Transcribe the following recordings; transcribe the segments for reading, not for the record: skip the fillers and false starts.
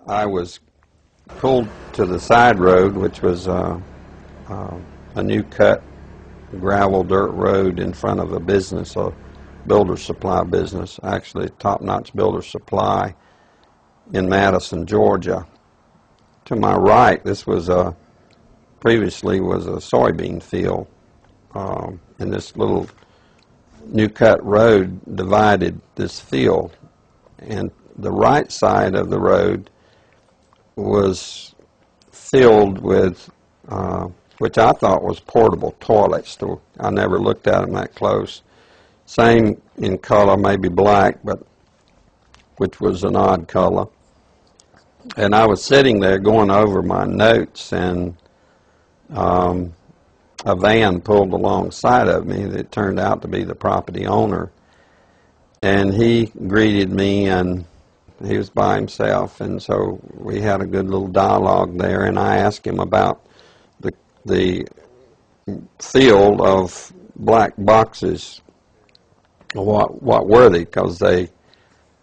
I was pulled to the side road, which was a new cut gravel dirt road in front of a business, a builder supply business, actually top-notch builder supply in Madison, Georgia. To my right, this was previously was a soybean field, and this little new cut road divided this field, and the right side of the road was filled with which I thought was portable toilets. I never looked at them that close. Same in color, maybe black, but which was an odd color. And I was sitting there going over my notes, and a van pulled alongside of me that turned out to be the property owner. And he greeted me, and he was by himself, and so we had a good little dialogue there, and I asked him about the field of black boxes. What were they? Because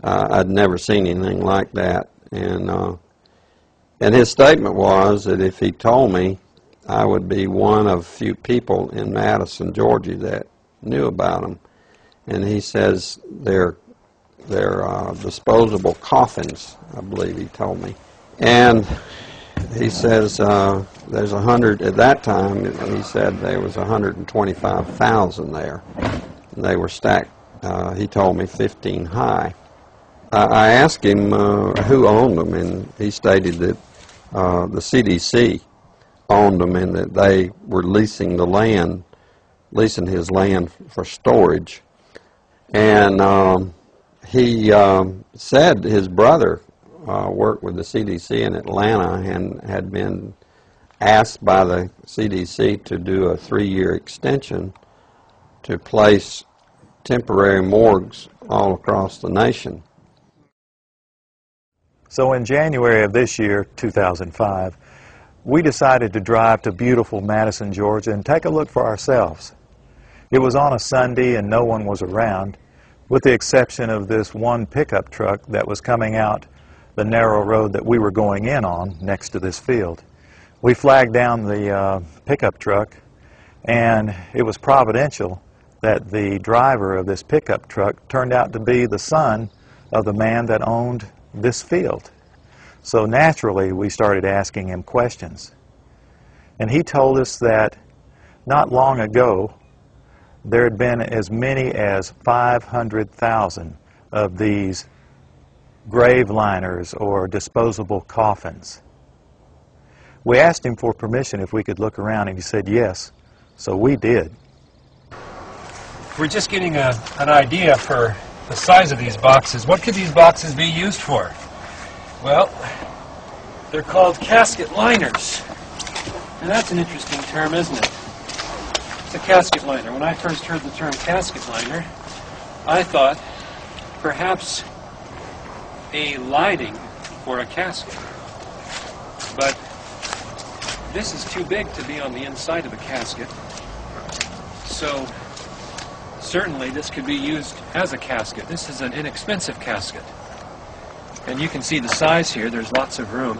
I'd never seen anything like that, and his statement was that if he told me, I would be one of few people in Madison, Georgia that knew about them. And he says they're disposable coffins, I believe he told me. And he says there's 100, at that time, he said there was 125,000 there. And they were stacked, he told me, 15 high. I asked him who owned them, and he stated that the CDC owned them and that they were leasing his land for storage. And he said his brother worked with the CDC in Atlanta and had been asked by the CDC to do a 3-year extension to place temporary morgues all across the nation. So in January of this year, 2005, we decided to drive to beautiful Madison, Georgia and take a look for ourselves. It was on a Sunday and no one was around, with the exception of this one pickup truck that was coming out the narrow road that we were going in on next to this field. We flagged down the pickup truck, and it was providential that the driver of this pickup truck turned out to be the son of the man that owned this field. So naturally, we started asking him questions. And he told us that not long ago, there had been as many as 500,000 of these grave liners or disposable coffins. We asked him for permission if we could look around, and he said yes, so we did. We're just getting an idea for the size of these boxes. What could these boxes be used for? Well, they're called casket liners. And that's an interesting term, isn't it? It's a casket liner. When I first heard the term casket liner, I thought perhaps a lining for a casket. But this is too big to be on the inside of a casket. So certainly this could be used as a casket. This is an inexpensive casket. And you can see the size here. There's lots of room.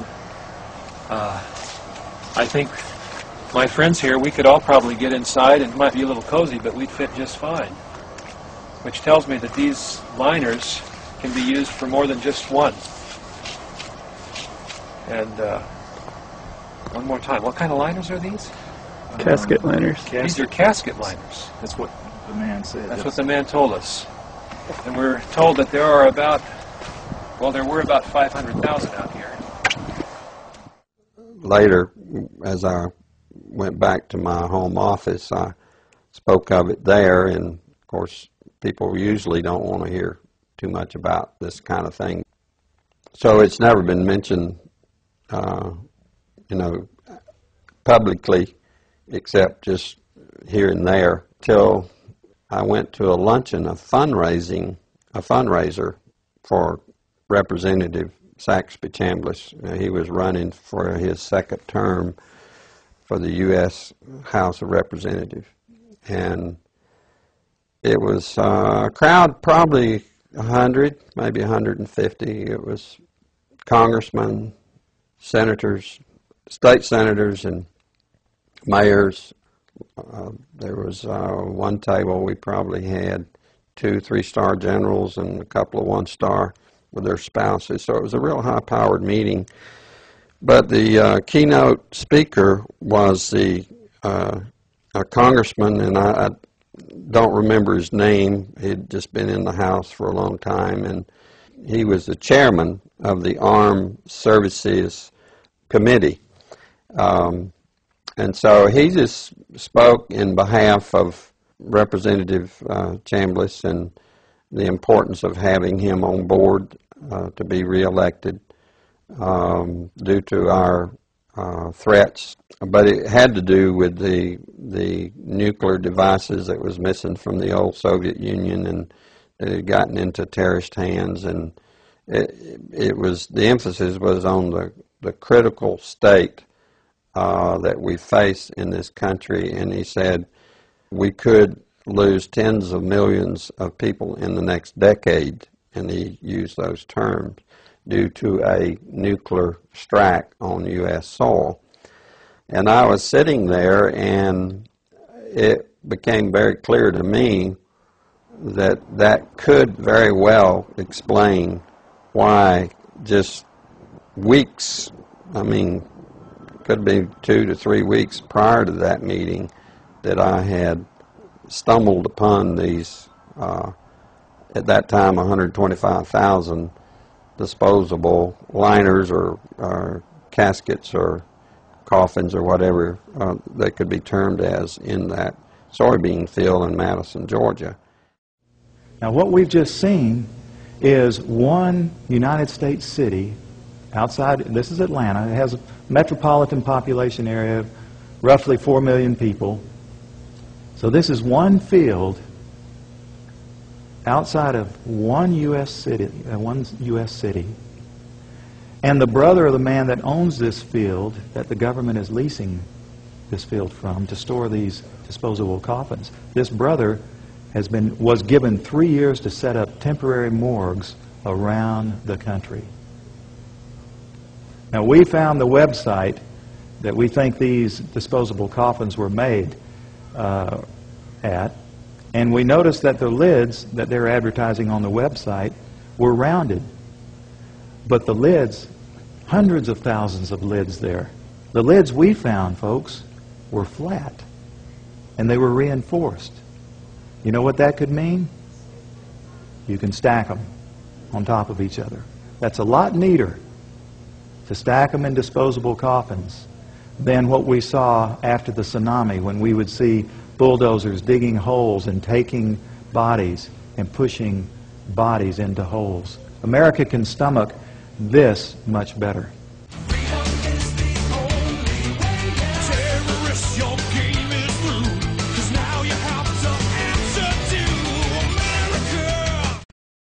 I think my friends here, we could all probably get inside, and it might be a little cozy, but we'd fit just fine. Which tells me that these liners can be used for more than just one. And one more time, what kind of liners are these? Casket liners. These are casket liners. That's what the man said. That's what the man told us. And we're told that there are about, well, there were about 500,000 out here. Later, as I went back to my home office, I spoke of it there, and of course people usually don't want to hear too much about this kind of thing. So it's never been mentioned, publicly, except just here and there, till I went to a luncheon, a fundraiser for Representative Saxby Chambliss. He was running for his second term for the U.S. House of Representatives. And it was a crowd, probably 100, maybe 150. It was congressmen, senators, state senators, and mayors. There was one table we probably had 2 3-star generals and a couple of 1-star with their spouses. So it was a real high-powered meeting. But the keynote speaker was a congressman, and I don't remember his name. He'd just been in the House for a long time, and he was the chairman of the Armed Services Committee. And so he just spoke in behalf of Representative Chambliss and the importance of having him on board to be reelected due to our threats. But it had to do with the nuclear devices that was missing from the old Soviet Union, and it had gotten into terrorist hands, and the emphasis was on the critical state that we face in this country. And he said we could lose tens of millions of people in the next decade, and he used those terms, due to a nuclear strike on U.S. soil. And I was sitting there, and it became very clear to me that that could very well explain why just weeks, could be 2 to 3 weeks prior to that meeting, that I had stumbled upon these, at that time, 125,000 disposable liners or caskets or coffins or whatever they could be termed as in that soybean field in Madison, Georgia. Now what we've just seen is one United States city outside, this is Atlanta, it has a metropolitan population area of roughly 4 million people. So this is one field outside of one U.S. city, and the brother of the man that owns this field, that the government is leasing this field from to store these disposable coffins, this brother was given 3 years to set up temporary morgues around the country. Now we found the website that we think these disposable coffins were made at, and we noticed that the lids that they're advertising on the website were rounded. But the lids, hundreds of thousands of lids there, the lids we found, folks, were flat, and they were reinforced. You know what that could mean? You can stack them on top of each other. That's a lot neater to stack them in disposable coffins than what we saw after the tsunami, when we would see bulldozers digging holes and taking bodies and pushing bodies into holes. America can stomach this much better.